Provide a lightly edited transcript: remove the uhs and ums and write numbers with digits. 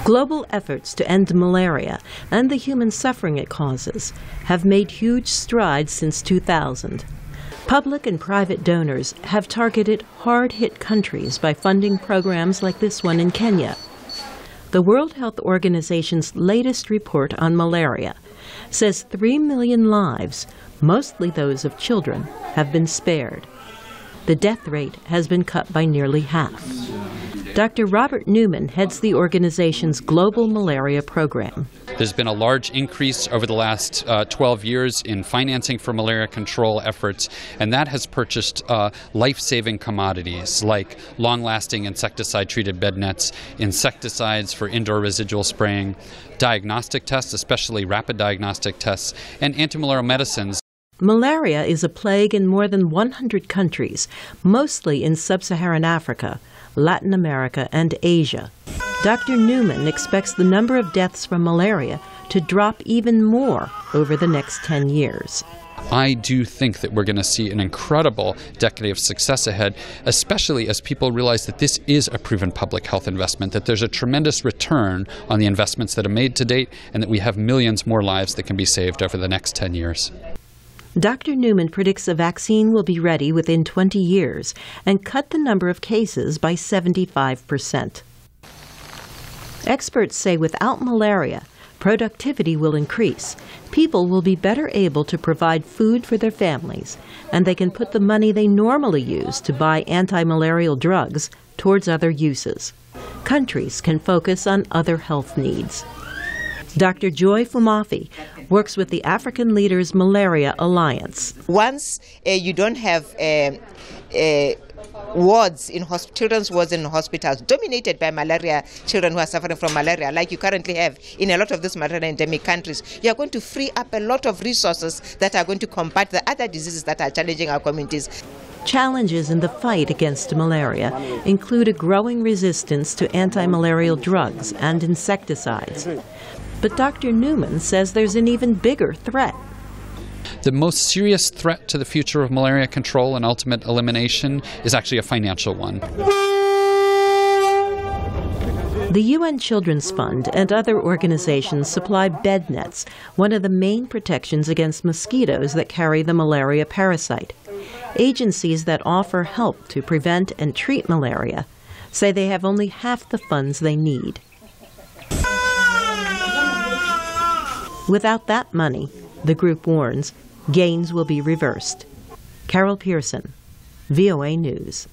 Global efforts to end malaria and the human suffering it causes have made huge strides since 2000. Public and private donors have targeted hard-hit countries by funding programs like this one in Kenya. The World Health Organization's latest report on malaria says 3 million lives, mostly those of children, have been spared. The death rate has been cut by nearly half. Dr. Robert Newman heads the organization's global malaria program. There's been a large increase over the last 12 years in financing for malaria control efforts, and that has purchased life-saving commodities like long-lasting insecticide-treated bed nets, insecticides for indoor residual spraying, diagnostic tests, especially rapid diagnostic tests, and antimalarial medicines. Malaria is a plague in more than 100 countries, mostly in sub-Saharan Africa, Latin America, and Asia. Dr. Newman expects the number of deaths from malaria to drop even more over the next 10 years. I do think that we're going to see an incredible decade of success ahead, especially as people realize that this is a proven public health investment, that there's a tremendous return on the investments that are made to date, and that we have millions more lives that can be saved over the next 10 years. Dr. Newman predicts a vaccine will be ready within 20 years and cut the number of cases by 75%. Experts say without malaria, productivity will increase. People will be better able to provide food for their families, and they can put the money they normally use to buy anti-malarial drugs towards other uses. Countries can focus on other health needs. Dr. Joy Fumafi works with the African Leaders Malaria Alliance. Once you don't have wards in children's wards in hospitals dominated by malaria, children who are suffering from malaria, like you currently have in a lot of these malaria endemic countries, you are going to free up a lot of resources that are going to combat the other diseases that are challenging our communities. Challenges in the fight against malaria include a growing resistance to anti-malarial drugs and insecticides. But Dr. Newman says there's an even bigger threat. The most serious threat to the future of malaria control and ultimate elimination is actually a financial one. The UN Children's Fund and other organizations supply bed nets, one of the main protections against mosquitoes that carry the malaria parasite. Agencies that offer help to prevent and treat malaria say they have only half the funds they need. Without that money, the group warns, gains will be reversed. Carol Pearson, VOA News.